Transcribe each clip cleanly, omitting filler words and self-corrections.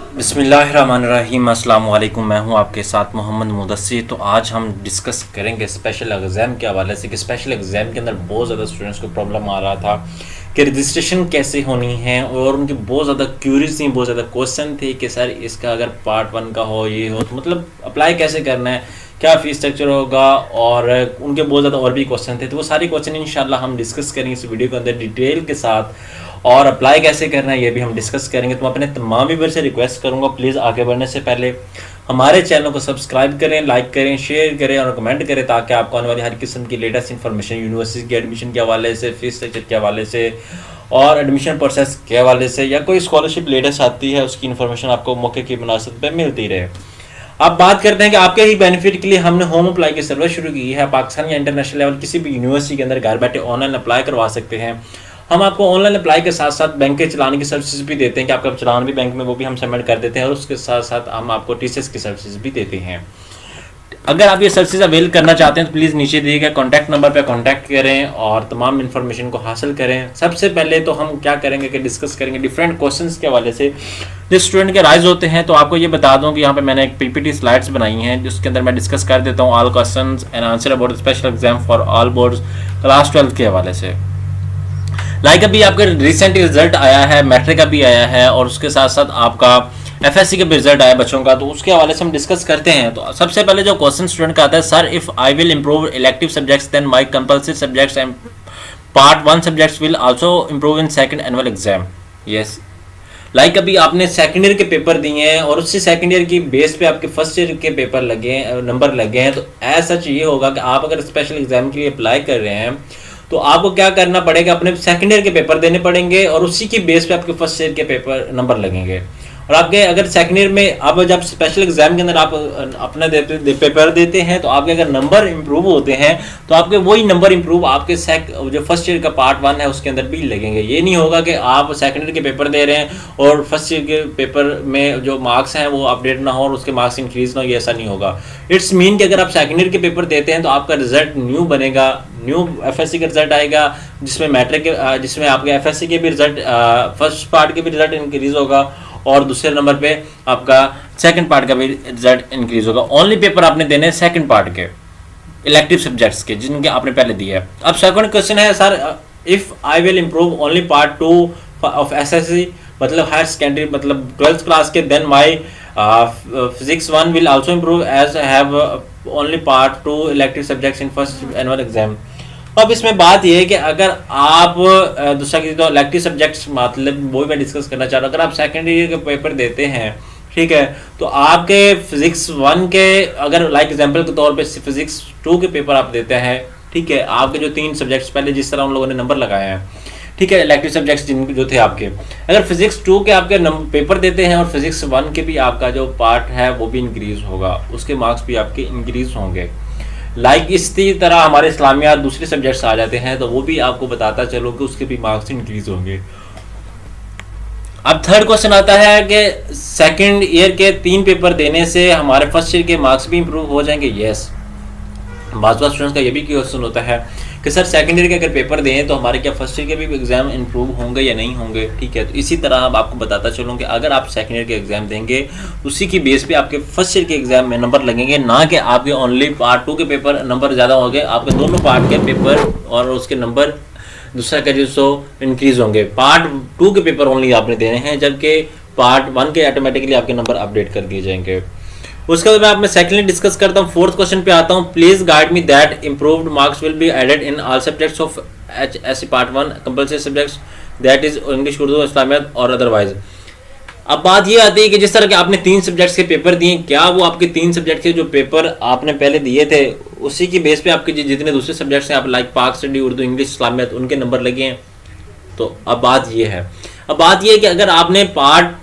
बिस्मिल्लाहिर्रहमानिर्रहीम, अस्सलाम वालेकुम। मैं हूं आपके साथ मोहम्मद मुदस्सिर। तो आज हम डिस्कस करेंगे स्पेशल एग्ज़ाम के हवाले से कि स्पेशल एग्ज़ाम के अंदर बहुत ज़्यादा स्टूडेंट्स को प्रॉब्लम आ रहा था कि रजिस्ट्रेशन कैसे होनी है, और उनकी बहुत ज़्यादा क्यूरीज थी, बहुत ज़्यादा क्वेश्चन थे कि सर इसका अगर पार्ट 1 का हो, ये हो, तो मतलब अप्लाई कैसे करना है, क्या फ़ीस स्ट्रक्चर होगा, और उनके बहुत ज़्यादा और भी क्वेश्चन थे। तो वो सारे क्वेश्चन इंशाल्लाह हम डिस्कस करेंगे इस वीडियो के अंदर डिटेल के साथ, और अप्लाई कैसे करना है ये भी हम डिस्कस करेंगे। तो मैं अपने तमाम व्यूअर से रिक्वेस्ट करूंगा, प्लीज़ आगे बढ़ने से पहले हमारे चैनल को सब्सक्राइब करें, लाइक करें, शेयर करें और कमेंट करें, ताकि आपको आने वाली हर किस्म की लेटेस्ट इन्फॉर्मेशन यूनिवर्सिटी के एडमिशन के हवाले से, फीस स्ट्रक्चर के हवाले से और एडमिशन प्रोसेस के हवाले से, या कोई स्कॉलरशिप लेटेस्ट आती है उसकी इन्फॉर्मेशन आपको मौके की मुनासिबत पर मिलती रहे। अब बात करते हैं कि आपके ही बेनिफिट के लिए हमने होम अप्लाई की सर्विस शुरू की है। पाकिस्तान या इंटरनेशनल लेवल किसी भी यूनिवर्सिटी के अंदर घर बैठे ऑनलाइन अप्लाई करवा सकते हैं। हम आपको ऑनलाइन अप्लाई के साथ साथ बैंक के चलाने की सर्विसेज भी देते हैं कि आपका चलान भी बैंक में वो भी हम सबमिट कर देते हैं, और उसके साथ साथ हम आपको टीसीएस की सर्विसेज भी देते हैं। अगर आप ये सर्विसेज अवेल करना चाहते हैं तो प्लीज़ नीचे दिए गए कॉन्टैक्ट नंबर पर कॉन्टैक्ट करें और तमाम इन्फॉर्मेशन को हासिल करें। सबसे पहले तो हम क्या करेंगे कि डिस्कस करेंगे डिफरेंट क्वेश्चंस के हवाले से जो स्टूडेंट के राइज होते हैं। तो आपको ये बता दूं कि यहाँ पे मैंने एक पीपीटी स्लाइड्स बनाई हैं जिसके अंदर मैं डिस्कस कर देता हूँ all questions and answer about special exam for all boards class 12 के हवाले से। अभी आपका रिसेंट रिजल्ट आया है, मैट्रिक का भी आया है, और उसके साथ साथ आपका एफएससी का भी रिजल्ट आया बच्चों का, तो उसके हवाले से हम डिस्कस करते हैं। तो सबसे पहले जो क्वेश्चन स्टूडेंट का आता है, sir if I will improve elective subjects then my compulsory subjects and part 1 subjects will also improve in second annual exam. Yes, अभी आपने सेकंड ईयर के पेपर दिए हैं और उससे सेकंड ईयर की बेस पे आपके फर्स्ट ईयर के पेपर लगे, नंबर लगे हैं, तो ऐसा चाहिए होगा कि आप अगर स्पेशल एग्जाम के लिए अप्लाई कर रहे हैं तो आपको क्या करना पड़ेगा, अपने सेकंड ईयर के पेपर देने पड़ेंगे और उसी की बेस पे आपके फर्स्ट ईयर के पेपर नंबर लगेंगे। और आपके अगर सेकंड ईयर में अब जब स्पेशल एग्जाम के अंदर आप अपना पेपर देते हैं तो आपके अगर नंबर इंप्रूव होते हैं तो आपके वही नंबर इंप्रूव आपके जो फर्स्ट ईयर का पार्ट 1 है उसके अंदर भी लगेंगे। ये नहीं होगा कि आप सेकंड ईयर के पेपर दे रहे हैं और फर्स्ट ईयर के पेपर में जो मार्क्स हैं वो अपडेट ना हो और उसके मार्क्स इंक्रीज ना हो, ये ऐसा नहीं होगा। इट्स मीन कि अगर आप सेकंड ईयर के पेपर देते हैं तो आपका रिजल्ट न्यू बनेगा, न्यू एफएससी का रिजल्ट आएगा, जिसमें मैट्रिक के जिसमें आपके एफएससी के भी रिजल्ट फर्स्ट पार्ट के भी रिजल्ट इंक्रीज होगा और दूसरे नंबर पे आपका सेकंड पार्ट का भी रिजल्ट इंक्रीज होगा। ओनली पेपर आपने देने हैं सेकंड पार्ट के इलेक्टिव सब्जेक्ट्स के जिनके आपने पहले दिए है। अब सेकंड क्वेश्चन है, sir if I will improve only part 2 of SSC मतलब हायर सेकेंडरी मतलब 12th क्लास के, then my physics 1 will also improve as have only part 2 elective subjects in first annual exam. अब इसमें बात यह है कि अगर आप दूसरा की तो इलेक्टिव सब्जेक्ट्स मतलब वो मैं डिस्कस करना चाह रहा हूँ, अगर आप सेकेंड ईयर के पेपर देते हैं, ठीक है, तो आपके फिजिक्स 1 के अगर लाइक एग्जांपल के तौर पे फिजिक्स 2 के पेपर आप देते हैं, ठीक है, आपके जो 3 सब्जेक्ट्स पहले जिस तरह उन लोगों ने नंबर लगाए हैं, ठीक है, इलेक्टिव सब्जेक्ट्स जिन जो थे आपके, अगर फिजिक्स 2 के आपके पेपर देते हैं और फिजिक्स 1 के भी आपका जो पार्ट है वो भी इंक्रीज होगा, उसके मार्क्स भी आपके इंक्रीज होंगे। इसी तरह हमारे इस्लामियात दूसरे सब्जेक्ट्स आ जाते हैं तो वो भी आपको बताता चलो कि उसके भी मार्क्स इंक्रीज होंगे। अब थर्ड क्वेश्चन आता है कि सेकंड ईयर के 3 पेपर देने से हमारे फर्स्ट ईयर के मार्क्स भी इंप्रूव हो जाएंगे। यस, बाज़ स्टूडेंट्स का ये भी क्वेश्चन होता है कि सर सेकंड ईयर के अगर पेपर दें तो हमारे क्या फर्स्ट ईयर के भी एग्जाम इंप्रूव होंगे या नहीं होंगे, ठीक है। तो इसी तरह अब आपको बताता चलूँ कि अगर आप सेकंड ईयर के एग्जाम देंगे उसी की बेस पे आपके फर्स्ट ईयर के एग्जाम में नंबर लगेंगे, ना कि आपके ओनली पार्ट 2 के पेपर नंबर ज़्यादा होंगे, आपके दोनों पार्ट के पेपर और उसके नंबर दूसरा का जो सो इंक्रीज होंगे। पार्ट 2 के पेपर ओनली आपने देने हैं, जबकि पार्ट 1 के ऑटोमेटिकली आपके नंबर अपडेट कर दिए जाएंगे। उसके बाद मैं सेकंडली डिस्कस करता हूँ। फोर्थ क्वेश्चन पे आता हूँ, please guide me that improved marks will be added in all subjects of HSC part 1 compulsory subjects that is English, Urdu, Islamiat और अदरवाइज। अब बात ये आती है कि जिस तरह के आपने 3 सब्जेक्ट्स के पेपर दिए, क्या वो आपके 3 सब्जेक्ट के जो पेपर आपने पहले दिए थे उसी की बेस पे आपके जितने दूसरे सब्जेक्ट्स हैं आप लाइक पाक स्टडी, उर्दू, इंग्लिश, इस्लामियात, उनके नंबर लगे हैं? तो अब बात ये है कि अगर आपने पार्ट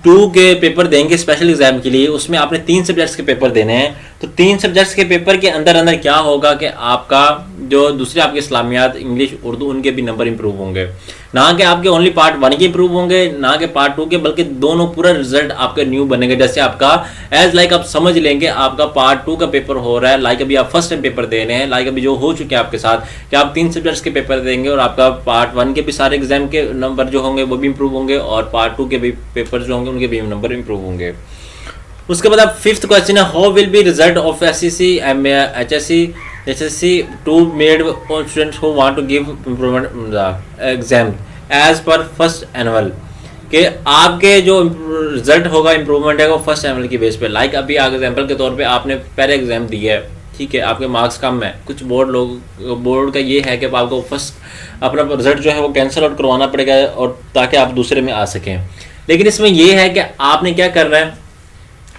2 के पेपर देंगे स्पेशल एग्जाम के लिए, उसमें आपने 3 सब्जेक्ट्स के पेपर देने हैं, तो 3 सब्जेक्ट्स के पेपर के अंदर क्या होगा कि आपका जो दूसरे आपके इस्लामियात, इंग्लिश, उर्दू, उनके भी नंबर इंप्रूव होंगे। ना कि आपके ओनली पार्ट 1 के इंप्रूव होंगे, ना कि पार्ट 2 के, बल्कि दोनों पूरा रिजल्ट आपका न्यू बनेगा। जैसे आपका एज लाइक आप समझ लेंगे आपका पार्ट 2 का पेपर हो रहा है, लाइक अभी आप फर्स्ट टाइम पेपर दे रहे हैं, लाइक अभी जो हो चुके हैं आपके साथ कि आप 3 सब्जेक्ट्स के पेपर देंगे और आपका पार्ट 1 के भी सारे एग्जाम के नंबर जो होंगे वो भी इंप्रूव होंगे और पार्ट 2 के भी पेपर जो होंगे उनके भी नंबर इंप्रूव होंगे। उसके बाद आप फिफ्थ क्वेश्चन है, how will be result of SSC HSC to made on students who want to give improvement exam as per first annual, कि आपके जो रिजल्ट होगा इंप्रूवमेंट है वो फर्स्ट एनुअल की बेस पे। लाइक अभी एग्जाम्पल के तौर पे आपने पहले एग्जाम दिया है, ठीक है, आपके मार्क्स कम है, कुछ बोर्ड का ये है कि आपको फर्स्ट अपना रिजल्ट जो है वो कैंसिल आउट करवाना पड़ेगा और ताकि आप दूसरे में आ सकें। लेकिन इसमें ये है कि आपने क्या करना है,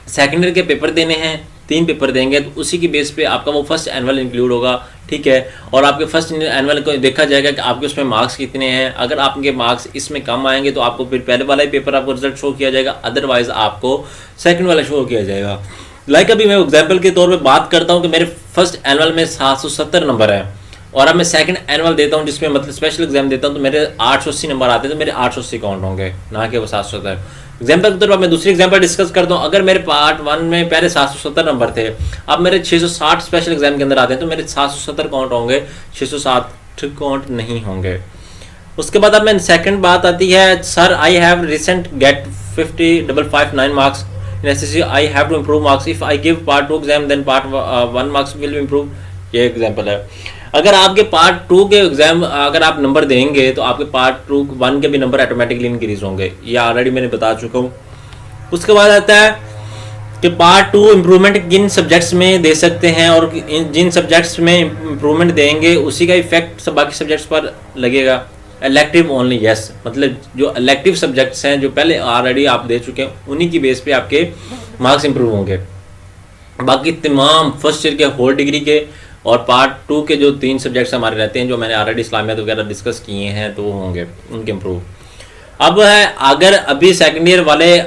सेकेंड ईयर के पेपर देने हैं, 3 पेपर देंगे तो उसी की बेस पे आपका वो फर्स्ट एनुअल इंक्लूड होगा, ठीक है। और आपके फर्स्ट एनुअल को देखा जाएगा कि आपके उसमें मार्क्स कितने हैं। अगर आपके मार्क्स इसमें कम आएंगे तो आपको फिर पहले वाला ही पेपर आपको रिजल्ट शो किया जाएगा, अदरवाइज आपको सेकंड वाला शो किया जाएगा। लाइक अभी मैं एग्जाम्पल के तौर पे बात करता हूँ कि मेरे फर्स्ट एनुअल में 770 नंबर है और अब मैं सेकंड एनुअल देता हूँ जिसमें मतलब स्पेशल एग्जाम देता हूँ तो मेरे 880 नंबर आते हैं, तो मेरे 880 काउंट होंगे, ना कि वो 770। एग्जाम्पल के तौर पर मैं दूसरी एग्जाम्पल डिस्कस करता हूँ, अगर मेरे पार्ट 1 में पहले 770 नंबर थे, अब मेरे 660 स्पेशल एग्जाम के अंदर आते हैं तो मेरे 770 काउंट होंगे, 660 काउंट नहीं होंगे। उसके बाद अब मैं सेकंड बात आती है, sir I have recent get 50559 marks in SSC, I have to improve marks, if I give part 2 exam then part 1 marks will improve. ये एग्जाम्पल है। अगर आपके पार्ट 2 के एग्जाम अगर आप नंबर देंगे तो आपके पार्ट 1 के भी नंबर ऑटोमेटिकली इंक्रीज होंगे, ये ऑलरेडी मैंने बता चुका हूँ। उसके बाद आता है कि पार्ट 2 इम्प्रूवमेंट किन सब्जेक्ट्स में दे सकते हैं और जिन सब्जेक्ट्स में इम्प्रूवमेंट देंगे उसी का इफेक्ट बाकी सब्जेक्ट्स पर लगेगा। इलेक्टिव ओनली, यस, मतलब जो इलेक्टिव सब्जेक्ट्स हैं जो पहले ऑलरेडी आप दे चुके हैं उन्हीं की बेस पे आपके मार्क्स इंप्रूव होंगे। बाकी तमाम फर्स्ट ईयर के होल डिग्री के और पार्ट 2 के जो 3 सब्जेक्ट्स हमारे रहते हैं जो मैंने ऑलरेडी इस्लामियत वगैरह डिस्कस किए हैं तो वो होंगे उनके इम्प्रूव। अब है अगर अभी सेकेंड ईयर वाले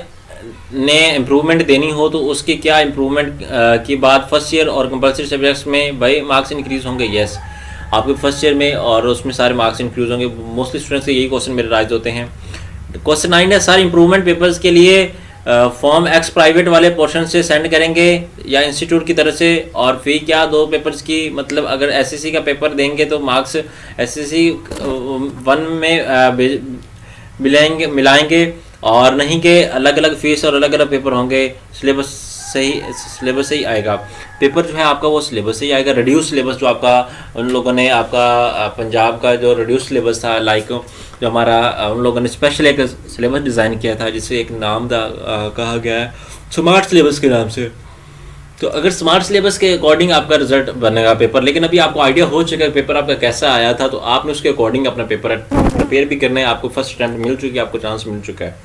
ने इम्प्रूवमेंट देनी हो तो उसकी क्या इम्प्रूवमेंट की बात फर्स्ट ईयर और कंपल्सरी सब्जेक्ट्स में भाई मार्क्स इंक्रीज होंगे, यस, आपके फर्स्ट ईयर में और उसमें सारे मार्क्स इंक्रीज होंगे। मोस्टली स्टूडेंट्स के यही क्वेश्चन मेरे राइज होते हैं। क्वेश्चन 9 है, सर इम्प्रूवमेंट पेपर्स के लिए फॉर्म एक्स प्राइवेट वाले पोर्शन से सेंड करेंगे या इंस्टीट्यूट की तरफ से, और फी क्या 2 पेपर्स की, मतलब अगर एसएससी का पेपर देंगे तो मार्क्स एसएससी 1 में मिलाएंगे और नहीं के अलग अलग फीस और अलग अलग पेपर होंगे, सिलेबस से ही आएगा। पेपर जो है आपका वो सिलेबस से ही आएगा। रिड्यूस सिलेबस जो आपका उन लोगों ने आपका पंजाब का जो रिड्यूस सिलेबस था, लाइक जो हमारा उन लोगों ने स्पेशल एक सिलेबस डिज़ाइन किया था जिसे एक नाम कहा गया है स्मार्ट सिलेबस के नाम से। तो अगर स्मार्ट सिलेबस के अकॉर्डिंग आपका रिजल्ट बनेगा पेपर, लेकिन अभी आपको आइडिया हो चुका है पेपर आपका कैसा आया था तो आपने उसके अकॉर्डिंग अपना पेपर प्रिपेयर भी करना है। आपको फर्स्ट अटैम्प्ट मिल चुकी है, आपको चांस मिल चुका है।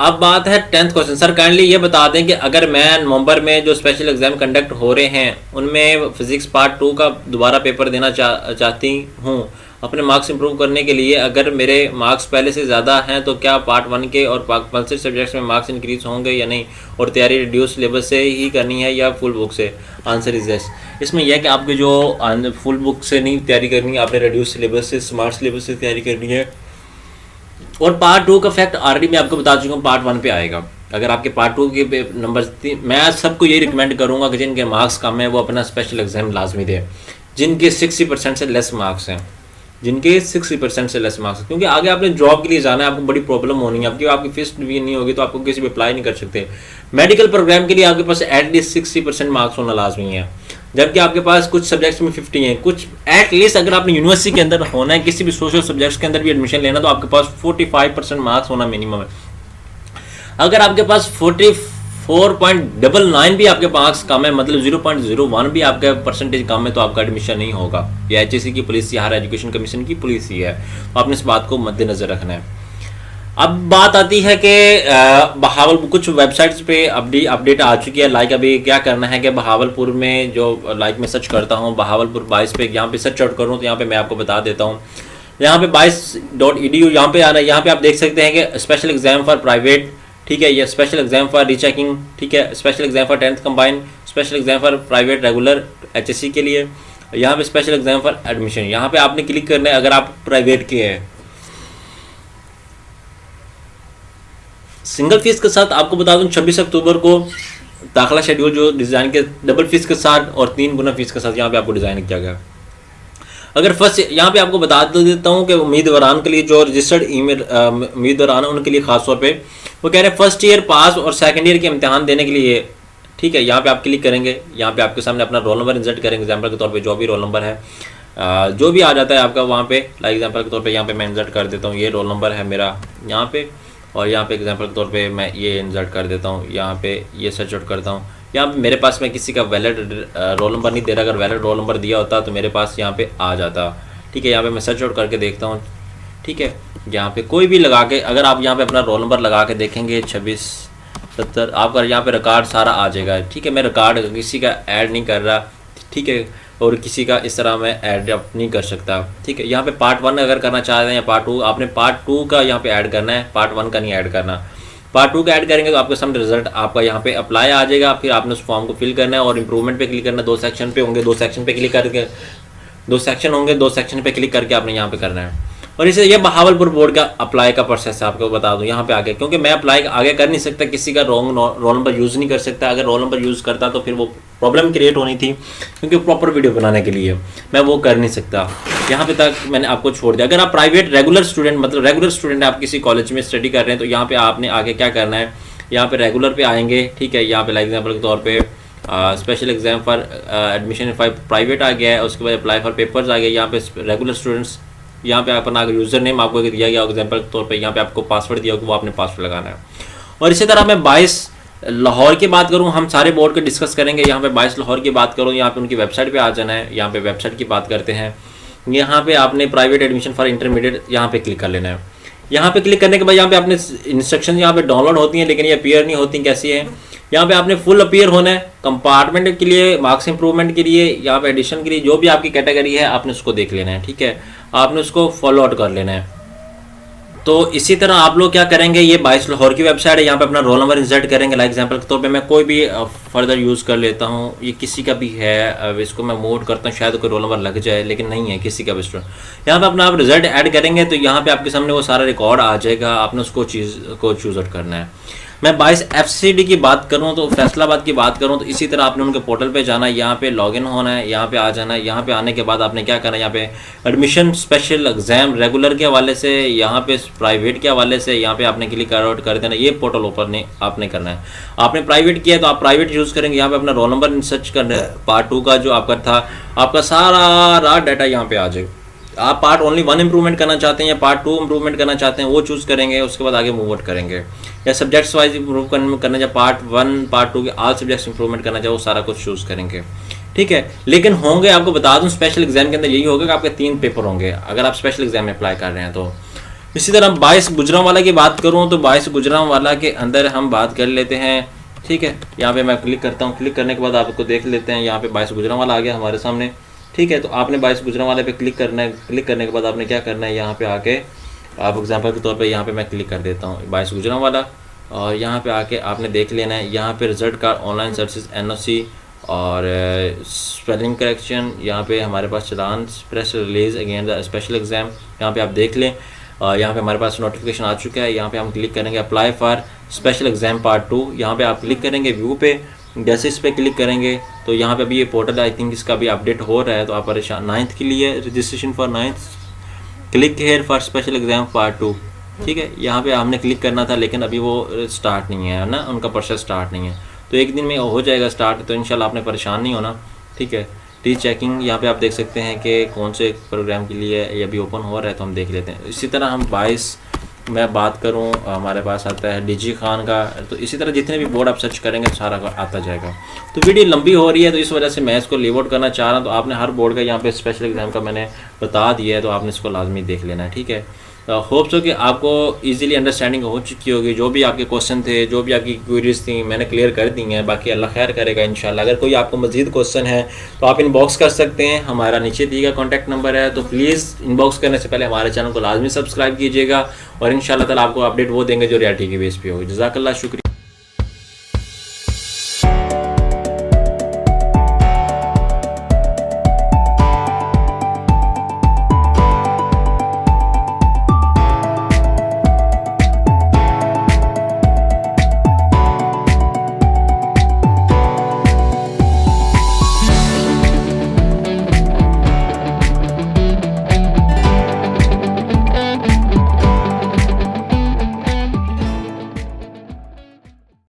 अब बात है 10th क्वेश्चन, सर काइंडली ये बता दें कि अगर मैं नवंबर में जो स्पेशल एग्जाम कंडक्ट हो रहे हैं उनमें फिजिक्स पार्ट 2 का दोबारा पेपर देना चाहती हूँ अपने मार्क्स इंप्रूव करने के लिए, अगर मेरे मार्क्स पहले से ज़्यादा हैं तो क्या पार्ट 1 के और कंपल्सरी सब्जेक्ट्स में मार्क्स इंक्रीज होंगे या नहीं, और तैयारी रिड्यूस सिलेबस से ही करनी है या फुल बुक से? Answer is yes. इसमें यह है कि आपके जो फुल बुक से नहीं तैयारी करनी है, आपने रिड्यूस सिलेबस से स्मार्ट सिलेबस से तैयारी करनी है। और पार्ट 2 का फैक्ट ऑलरेडी मैं आपको बता चुका हूँ, पार्ट 1 पे आएगा। अगर आपके पार्ट 2 के नंबर, मैं सबको यही रिकमेंड करूँगा कि जिनके मार्क्स कम है वो अपना स्पेशल एग्जाम लाजमी दे, जिनके 60% से लेस मार्क्स हैं, जिनके 60% से लेस मार्क्स, क्योंकि आगे आपने जॉब के लिए जाना है, आपको बड़ी प्रॉब्लम होनी है, आपकी फीस भी नहीं होगी तो आपको किसी भी अप्लाई नहीं कर सकते। मेडिकल प्रोग्राम के लिए आपके पास एटलीस्ट 60% मार्क्स होना लाजमी है, जबकि आपके पास कुछ सब्जेक्ट्स में 50 हैं, कुछ एटलीस्ट अगर आपने यूनिवर्सिटी के अंदर होना है, किसी भी सोशल सब्जेक्ट्स के अंदर भी एडमिशन लेना तो आपके पास 45% मार्क्स होना मिनिमम है। अगर आपके पास 44.99 भी आपके मार्क्स कम है, मतलब 0.01 भी आपका परसेंटेज कम है तो आपका एडमिशन नहीं होगा। ये एचएससी की पॉलिसी, हायर एजुकेशन कमीशन की पॉलिसी है, तो आपने इस बात को मद्देनजर रखना है। अब बात आती है कि बहावलपुर कुछ वेबसाइट्स पे अपडेट आ चुकी है। लाइक अभी क्या करना है कि बहावलपुर में जो लाइक मैं सर्च करता हूँ बहावलपुर 22 पे, यहाँ पे सर्च आउट करूँ तो यहाँ पे मैं आपको बता देता हूँ, यहाँ पे 22.edu यहाँ पे आना है। यहाँ पे आप देख सकते हैं कि स्पेशल एग्जाम फॉर प्राइवेट, ठीक है, ये स्पेशल एग्जाम फॉर रीचेकिंग, ठीक है, special exam for 10th combine, special exam for private regular HSC के लिए, यहाँ पे स्पेशल एग्जाम फॉर एडमिशन, यहाँ पे आपने क्लिक करना है अगर आप प्राइवेट के हैं। सिंगल फीस के साथ आपको बता दूं 26 अक्टूबर को दाखिला शेड्यूल जो डिज़ाइन के डबल फीस के साथ और 3 गुना फीस के साथ यहाँ पे आपको डिज़ाइन किया गया। अगर फर्स्ट यहाँ पे आपको बता देता हूँ कि उम्मीदवारान के लिए जो रजिस्टर्ड ईमेल उम्मीदवारान है उनके लिए खास तौर पे वो कह रहे हैं फर्स्ट ईयर पास और सेकंड ईयर के इम्तिहान देने के लिए, ठीक है। यहाँ पे आप क्लिक करेंगे, यहाँ पे आपके सामने अपना रोल नंबर इंसर्ट करेंगे। एग्जाम्पल के तौर पे जो भी रोल नंबर है जो भी आ जाता है आपका वहाँ पे, लाइक एग्जाम्पल के तौर पे यहाँ पे मैं इंसर्ट कर देता हूँ, ये रोल नंबर है मेरा यहाँ पे, और यहाँ पे एग्जाम्पल के तौर पे मैं ये इंसर्ट कर देता हूँ, यहाँ पे ये सर्च आउट करता हूँ। यहाँ पे मेरे पास में किसी का वैलिड रोल नंबर नहीं दे रहा, अगर वैलिड रोल नंबर दिया होता तो मेरे पास यहाँ पे आ जाता, ठीक है। यहाँ पे मैं सर्च आउट करके देखता हूँ, ठीक है। यहाँ पे कोई भी लगा के अगर आप यहाँ पे अपना रोल नंबर लगा के देखेंगे 2670 आपका यहाँ पे रिकॉर्ड सारा आ जाएगा, ठीक है। मैं रिकॉर्ड किसी का ऐड नहीं कर रहा, ठीक है, और किसी का इस तरह मैं ऐड अप नहीं कर सकता, ठीक है। यहाँ पे पार्ट 1 अगर करना चाहते हैं या पार्ट 2, आपने पार्ट 2 का यहाँ पे ऐड करना है, पार्ट 1 का नहीं ऐड करना। पार्ट 2 का ऐड करेंगे तो आपके सामने रिजल्ट आपका यहाँ पे अप्लाई आ जाएगा, फिर आपने उस फॉर्म को फिल करना है और इंप्रूवमेंट पे क्लिक करना है। 2 सेक्शन पे होंगे, 2 सेक्शन पे क्लिक करके 2 सेक्शन होंगे, 2 सेक्शन पे क्लिक करके आपने यहाँ पे करना है। और इसे ये बहावलपुर बोर्ड का अप्लाई का प्रोसेस है, आपको बता दूं यहाँ पे आगे, क्योंकि मैं अप्लाई आगे कर नहीं सकता, किसी का रॉन्ग रोल नंबर यूज़ नहीं कर सकता। अगर रोल नंबर यूज़ करता तो फिर वो प्रॉब्लम क्रिएट होनी थी, क्योंकि प्रॉपर वीडियो बनाने के लिए मैं वो कर नहीं सकता। यहाँ पे तक मैंने आपको छोड़ दिया। अगर आप प्राइवेट रेगुलर स्टूडेंट, मतलब रेगुलर स्टूडेंट आप किसी कॉलेज में स्टडी कर रहे हैं तो यहाँ पे आपने आगे क्या करना है, यहाँ पे रेगुलर पे आएंगे, ठीक है। यहाँ पे लाइक एग्जाम्पल के तौर पे special exam for admission for private आ गया है, उसके बाद अप्लाई फॉर पेपर्स आ गया। यहाँ पे रेगुलर स्टूडेंट्स, यहाँ पे अपना अगर यूज़र नेम आपको दिया गया एग्जाम्पल के तौर पे, यहाँ पे आपको पासवर्ड दिया होगा, वो आपने पासवर्ड लगाना है। और इसी तरह मैं 22 लाहौर की बात करूँ, हम सारे बोर्ड को डिस्कस करेंगे। यहाँ पे 22 लाहौर की बात करूँ, यहाँ पे उनकी वेबसाइट पे आ जाना है। यहाँ पे वेबसाइट की बात करते हैं, यहाँ पे आपने प्राइवेट एडमिशन फॉर इंटरमीडिएट यहाँ पे क्लिक कर लेना है। यहाँ पे क्लिक करने के बाद यहाँ पे आपने इंस्ट्रक्शन यहाँ पे डाउनलोड होती हैं, लेकिन ये अपीयर नहीं होती, कैसी है। यहाँ पे आपने फुल अपीयर होना है, कंपार्टमेंट के लिए, मार्क्स इंप्रूवमेंट के लिए, यहाँ पे एडिशन के लिए, जो भी आपकी कैटेगरी है आपने उसको देख लेना है, ठीक है। आपने उसको फॉलो आउट कर लेना है। तो इसी तरह आप लोग क्या करेंगे, ये 22 लाहौर की वेबसाइट है, यहाँ पे अपना रोल नंबर इंसर्ट करेंगे। लाइक एग्जांपल के तौर पे मैं कोई भी फर्दर यूज़ कर लेता हूँ, ये किसी का भी है, अब इसको मैं मोड करता हूँ, शायद कोई रोल नंबर लग जाए, लेकिन नहीं है किसी का भी स्टूडेंट। यहाँ पे अपना आप रिजल्ट ऐड करेंगे तो यहाँ पे आपके सामने वो सारा रिकॉर्ड आ जाएगा, आपने उसको चीज़ को चूज़ आउट करना है। मैं 22 FCD की बात करूं तो फैसलाबाद की बात करूं तो इसी तरह आपने उनके पोर्टल पे जाना है, यहाँ पे लॉगिन होना है, यहाँ पे आ जाना है। यहाँ पे आने के बाद आपने क्या करना है, यहाँ पे एडमिशन स्पेशल एग्जाम रेगुलर के हवाले से, यहाँ पे प्राइवेट के हवाले से, यहाँ पे आपने क्लिक आउट कर देना। ये पोर्टल ओपन नहीं आपने करना है। आपने प्राइवेट किया है तो आप प्राइवेट यूज़ करेंगे, यहाँ पे अपना रोल नंबर सर्च करना है। पार्ट 2 का जो आपका था, आपका सारा डाटा यहाँ पे आ जाएगा। आप पार्ट ओनली 1 इंप्रूवमेंट करना चाहते हैं या पार्ट 2 इंप्रूवमेंट करना चाहते हैं, वो चूज़ करेंगे। उसके बाद आगे मूव आउट करेंगे, या सब्जेक्ट्स वाइज इंप्रूव करना चाहे, पार्ट 1 पार्ट 2 के ऑल सब्जेक्ट्स इंप्रूवमेंट करना चाहे, वो सारा कुछ चूज़ करेंगे, ठीक है। लेकिन होंगे, आपको बता दूं स्पेशल एग्जाम के अंदर यही होगा कि आपके 3 पेपर होंगे अगर आप स्पेशल एग्जाम में अप्लाई कर रहे हैं तो। इसी तरह 22 गुजरांवाला की बात करूँ तो 22 गुजरांवाला के अंदर हम बात कर लेते हैं, ठीक है। यहाँ पे मैं क्लिक करता हूँ, क्लिक करने के बाद आपको देख लेते हैं, यहाँ पे 22 गुजरांवाला आ गया हमारे सामने, ठीक है। तो आपने 22 गुजरांवाला पे क्लिक करना है। क्लिक करने के बाद आपने क्या करना है, यहाँ पे आके आप एग्जांपल के तौर पे यहाँ पे मैं क्लिक कर देता हूँ 22 गुजरांवाला, और यहाँ पे आके आपने देख लेना है। यहाँ पे result card, online services, NOC और स्पेलिंग करेक्शन, यहाँ पे हमारे पास challan, press release again the special exam, यहाँ पे आप देख लें। यहाँ पे हमारे पास नोटिफिकेशन आ चुका है। यहाँ पे हम क्लिक करेंगे apply for special exam part 2, यहाँ पे आप क्लिक करेंगे व्यू पे। जैसे इस पर क्लिक करेंगे तो यहाँ पे अभी ये पोर्टल आई थिंक इसका भी अपडेट हो रहा है, तो आप परेशान 9th के लिए registration for 9th, click here for special exam part 2, ठीक है। यहाँ पे हमने क्लिक करना था लेकिन अभी वो स्टार्ट नहीं है ना, उनका प्रोसेस स्टार्ट नहीं है, तो एक दिन में हो जाएगा स्टार्ट, तो इंशाल्लाह आपने परेशान नहीं होना, ठीक है। टी चेकिंग यहाँ पे आप देख सकते हैं कि कौन से प्रोग्राम के लिए ये अभी ओपन हो रहा है, तो हम देख लेते हैं। इसी तरह हम 22 मैं बात करूं, हमारे पास आता है DG खान का, तो इसी तरह जितने भी बोर्ड आप सर्च करेंगे तो सारा आता जाएगा। तो वीडियो लंबी हो रही है तो इस वजह से मैं इसको लीव आउट करना चाह रहा हूं, तो आपने हर बोर्ड का यहाँ पे स्पेशल एग्जाम का मैंने बता दिया है, तो आपने इसको लाजमी देख लेना है, ठीक है। होप्स हो कि आपको इजीली अंडरस्टैंडिंग हो चुकी होगी। जो भी आपके क्वेश्चन थे, जो भी आपकी क्वेरीज थी, मैंने क्लियर कर दी हैं। बाकी अल्लाह खैर करेगा इंशाल्लाह। अगर कोई आपको मजीद क्वेश्चन है तो आप इनबॉक्स कर सकते हैं, हमारा नीचे दिए गया कॉन्टैक्ट नंबर है, तो प्लीज़ इनबॉक्स करने से पहले हमारे चैनल को लाजमी सब्सक्राइब कीजिएगा, और इंशाल्लाह ताला आपको अपडेट वो देंगे जो रियलिटी के बेस पे होगी। जज़ाकल्लाह, शुक्रिया।